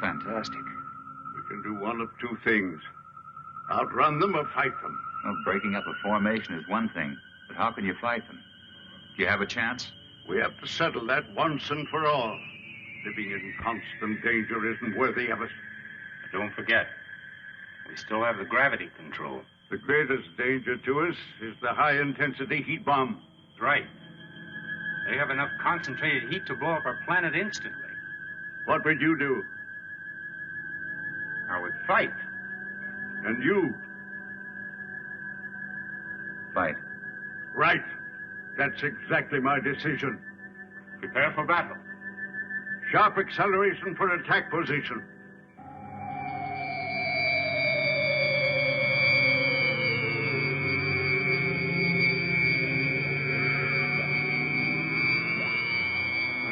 Fantastic. We can do one of two things. Outrun them or fight them. Well, breaking up a formation is one thing, but how can you fight them? Do you have a chance? We have to settle that once and for all. Living in constant danger isn't worthy of us. Don't forget, we still have the gravity control. The greatest danger to us is the high-intensity heat bomb. That's right. They have enough concentrated heat to blow up our planet instantly. What would you do? I would fight. And you? Fight. Right. That's exactly my decision. Prepare for battle. Sharp acceleration for attack position.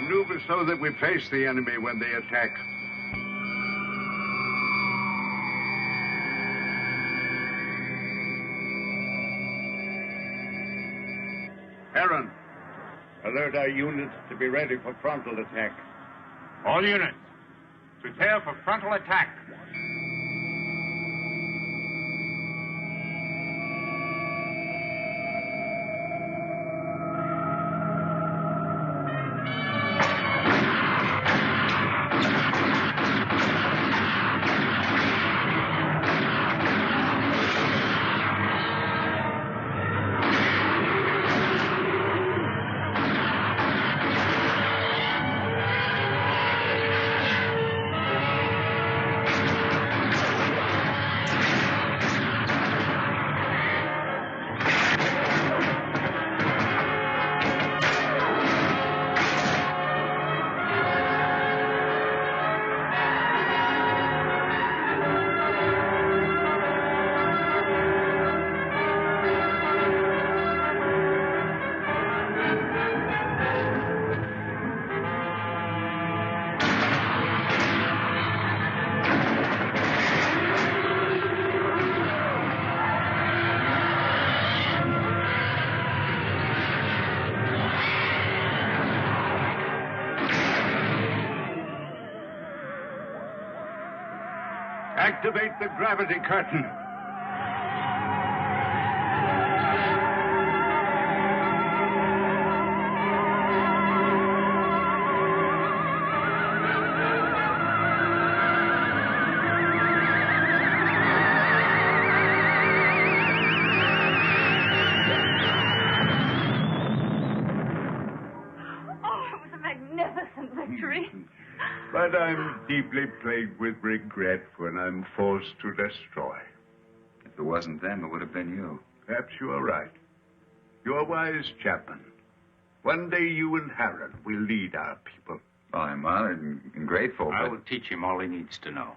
Maneuver so that we face the enemy when they attack. Alert our units to be ready for frontal attack. All units, prepare for frontal attack. Activate the gravity curtain. But I'm deeply plagued with regret when I'm forced to destroy. If it wasn't them, it would have been you. Perhaps you are right. You're a wise chaplain. One day you and Harold will lead our people. Well, I'm honored and grateful, I but... will teach him all he needs to know.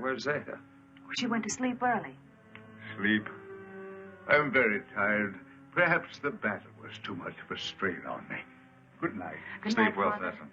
Where's Zeta? She went to sleep early. Sleep? I'm very tired. Perhaps the battle was too much of a strain on me. Good night. Good Sleep night, well, Father. Cecil.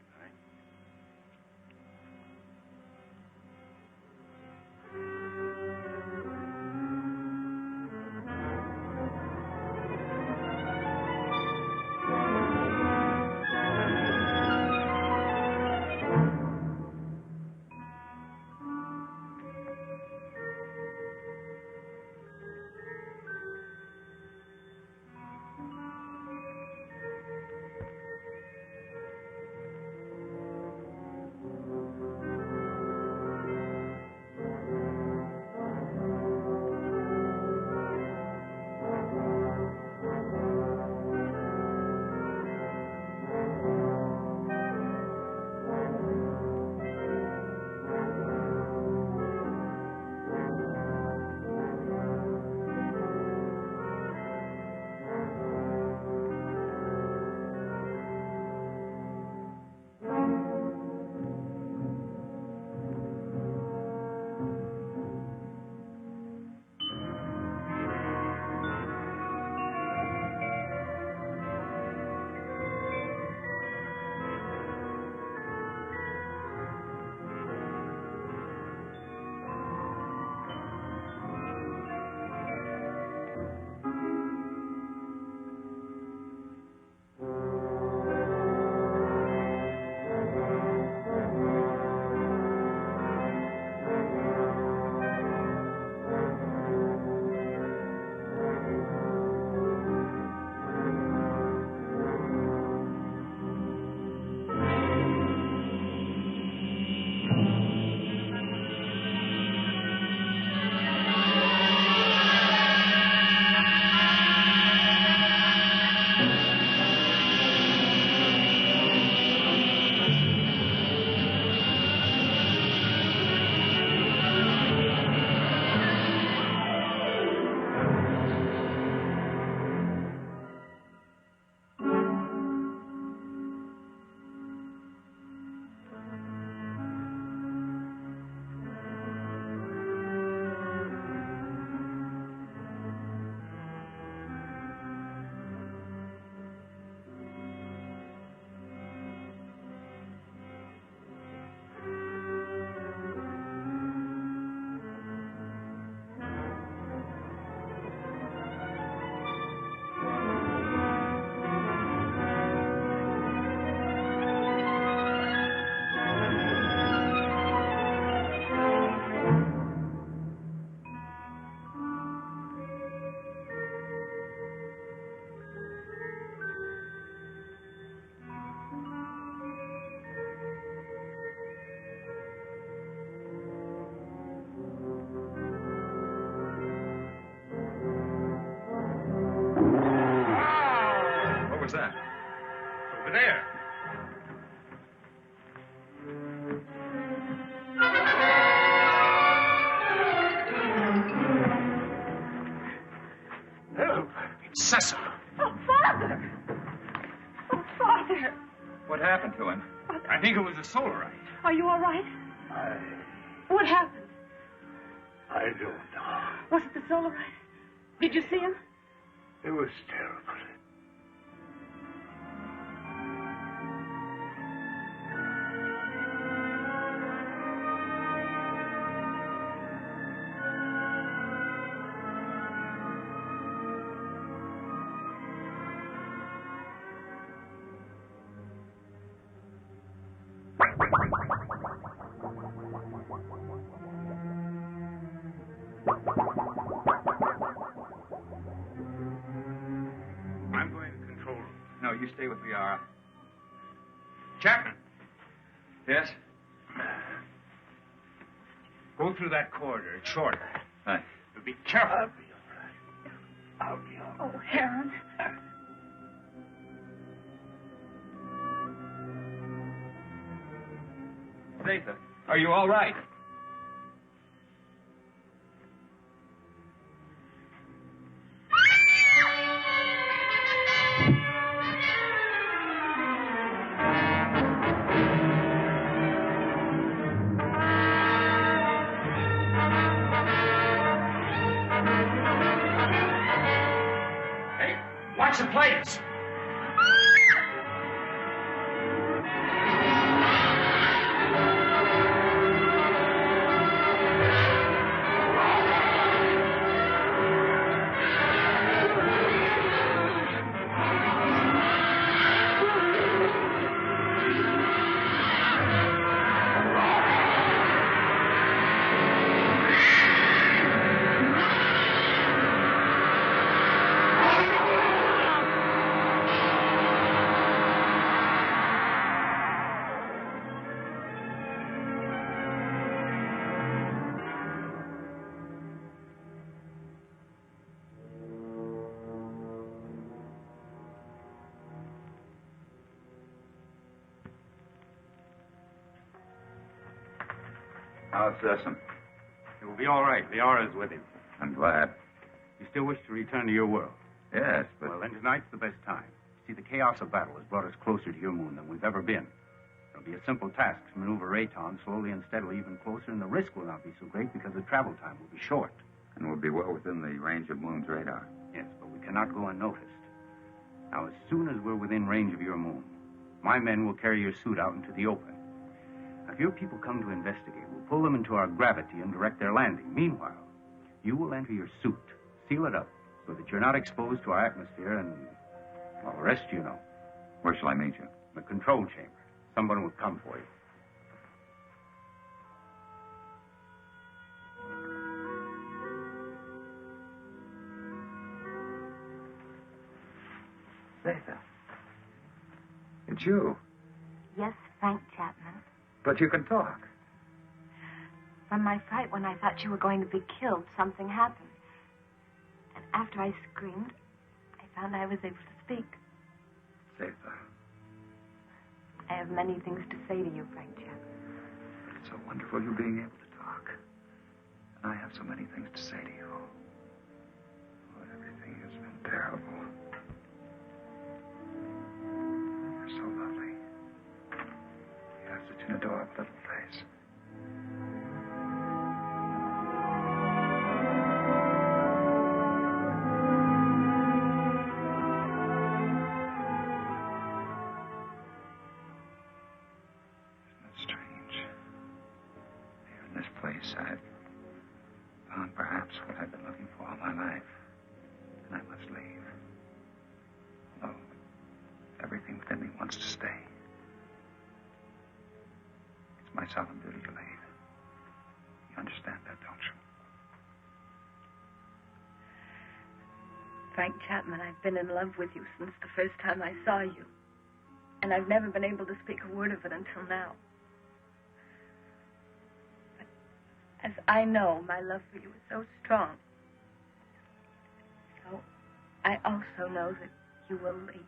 think it was a Solarite. Are you all right? What happened? I don't know. Was it the Solarite? Did you see him? It was terrible. I'm going to control room. No, you stay with Liara. Chapman, Yes? go through that corridor. It's short. Hi. But be careful. I'll be all right. Oh, Heron. Zatha, are you all right? Hey, watch the plates. How's Sesson? It will be all right. Liara's with him. I'm glad. You still wish to return to your world? Yes, but... Well, then tonight's the best time. See, the chaos of battle has brought us closer to your moon than we've ever been. It'll be a simple task to maneuver Rayton slowly and steadily even closer, and the risk will not be so great because the travel time will be short. And we'll be well within the range of Moon's radar. Yes, but we cannot go unnoticed. Now, as soon as we're within range of your moon, my men will carry your suit out into the open. Now, if your people come to investigate, we'll pull them into our gravity and direct their landing. Meanwhile, you will enter your suit, seal it up, so that you're not exposed to our atmosphere, and, well, the rest you know. Where shall I meet you? The control chamber. Someone will come for you. Zatha. It's you. Yes, Frank Chapman. But you can talk. From my fright when I thought you were going to be killed, something happened. And after I screamed, I found I was able to speak. Zatha. I have many things to say to you, Frank Chapman. It's so wonderful you being able to talk. And I have so many things to say to you. Oh, everything has been terrible. You're so lovely. You have such an adorable little face. I've found perhaps what I've been looking for all my life. And I must leave. Although everything within me wants to stay. It's my solemn duty to leave. You understand that, don't you? Frank Chapman, I've been in love with you since the first time I saw you. And I've never been able to speak a word of it until now. As I know, my love for you is so strong. So I also know that you will leave.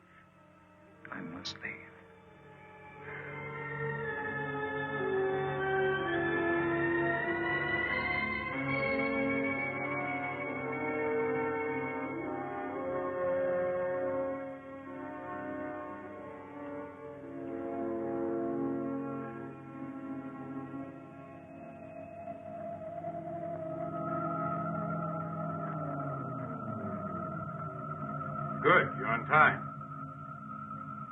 I must leave. on time.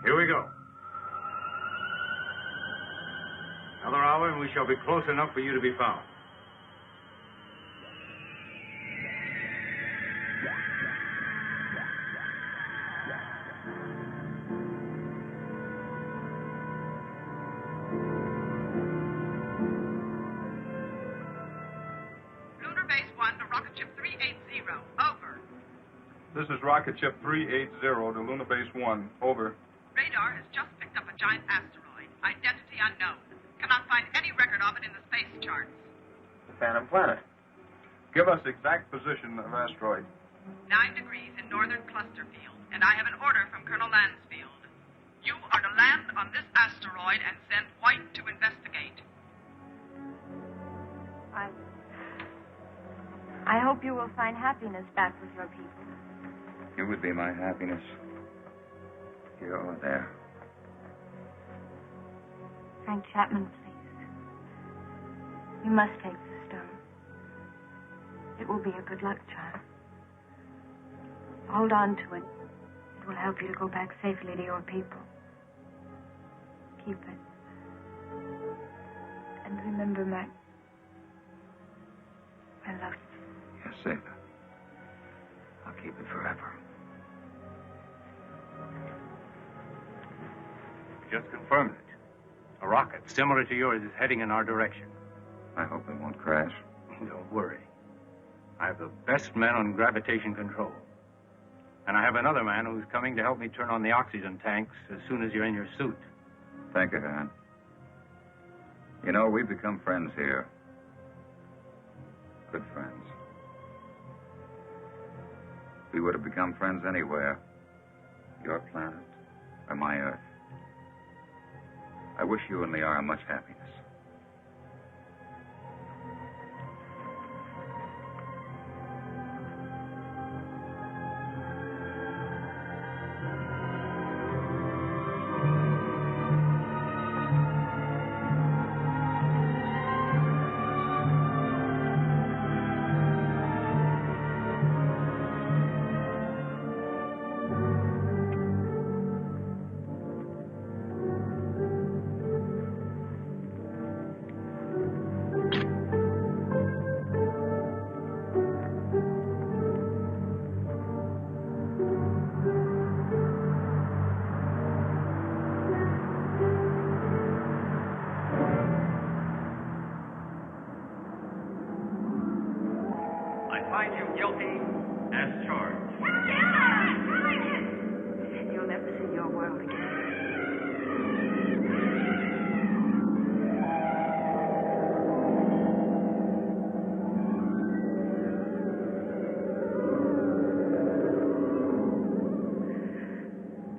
Here we go. Another hour and we shall be close enough for you to be found. Lunar Base 1 to Rocket Ship 380. Over. This is Rocket Ship 380 to Lunar Base 1. Over. Radar has just picked up a giant asteroid. Identity unknown. Cannot find any record of it in the space charts. The Phantom Planet. Give us exact position of asteroid. 9 degrees in northern cluster field, and I have an order from Colonel Lansfield. You are to land on this asteroid and send White to investigate. I hope you will find happiness back with your people. You would be my happiness. Here or there. Frank Chapman, please. You must take the stone. It will be a good luck charm. Hold on to it. It will help you to go back safely to your people. Keep it. And remember my love. Yes, Zeta. I'll keep it forever. Just confirmed it. A rocket similar to yours is heading in our direction. I hope it won't crash. Don't worry. I have the best man on gravitation control. And I have another man who's coming to help me turn on the oxygen tanks as soon as you're in your suit. Thank you, Han. You know, we've become friends here. Good friends. We would have become friends anywhere. Your planet or my Earth. I wish you and Liara much happiness. You'll never see your world again.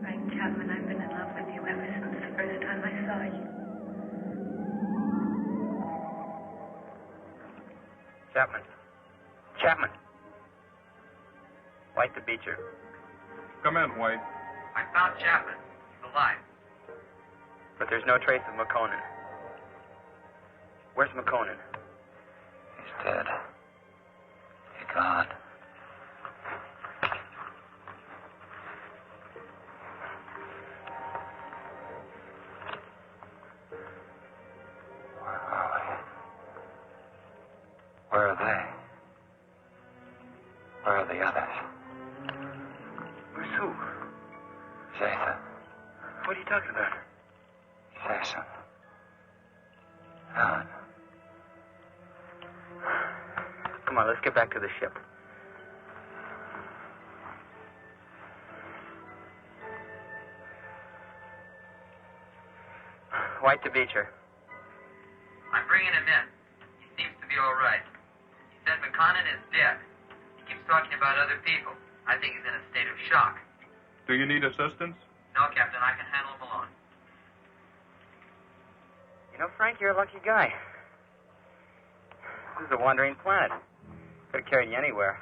Frank Chapman, I've been in love with you ever since the first time I saw you. Chapman. Chapman. White to Beecher. Come in, White. I found Chapman. He's alive. But there's no trace of McConan. Where's McConan? He's dead. He's gone. Where are we? Where are they? Where are the others? Where's who? Zeta. What are you talking about? Jason. Helen. Come on, let's get back to the ship. White to Beecher. I'm bringing him in. He seems to be all right. He said McConan is dead. He keeps talking about other people. I think he's in a state of shock. Do you need assistance? No, Captain, I can handle him alone. You know, Frank, you're a lucky guy. This is a wandering planet. Could have carried you anywhere.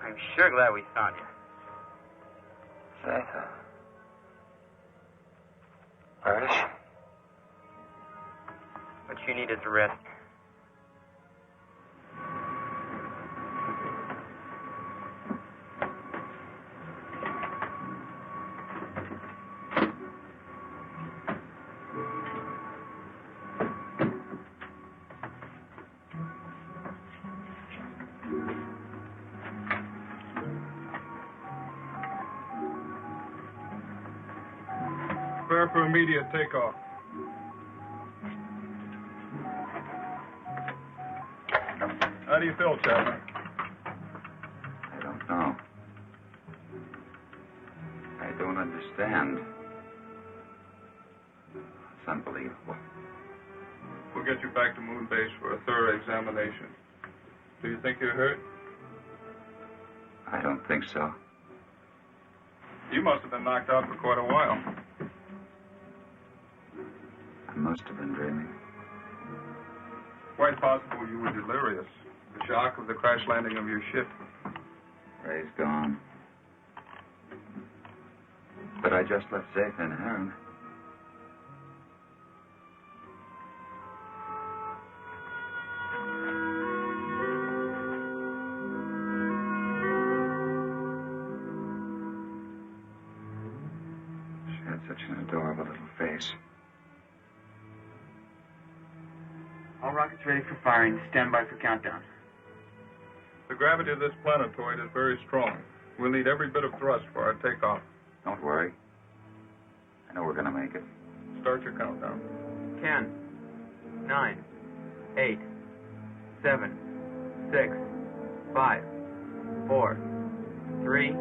I'm sure glad we found you. Zeta. Where is she? What you need is a rest. Clear for immediate takeoff. How do you feel, Chapman? I don't know. I don't understand. It's unbelievable. We'll get you back to Moon Base for a thorough examination. Do you think you're hurt? I don't think so. You must have been knocked out for quite a while. I must have been dreaming. Quite possible you were delirious. The shock of the crash landing of your ship. Ray's gone. But I just left Zeta and Heron. She had such an adorable little face. All rockets ready for firing. Stand by for countdown. The gravity of this planetoid is very strong. We'll need every bit of thrust for our takeoff. Don't worry. I know we're going to make it. Start your countdown. 10, 9, 8, 7, 6, 5, 4, 3, 2,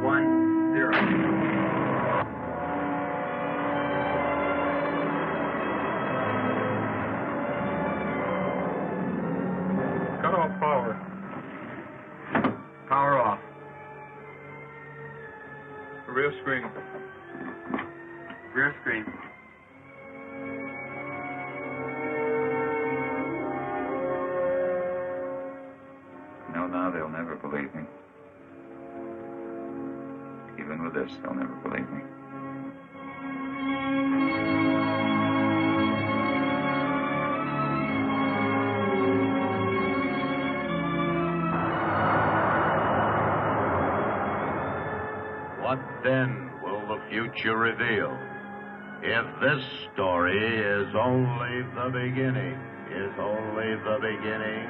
1, 0. Power off. Rear screen. Rear screen. No, now they'll never believe me. Even with this, they'll never believe me. What then will the future reveal? If this story is only the beginning, only the beginning.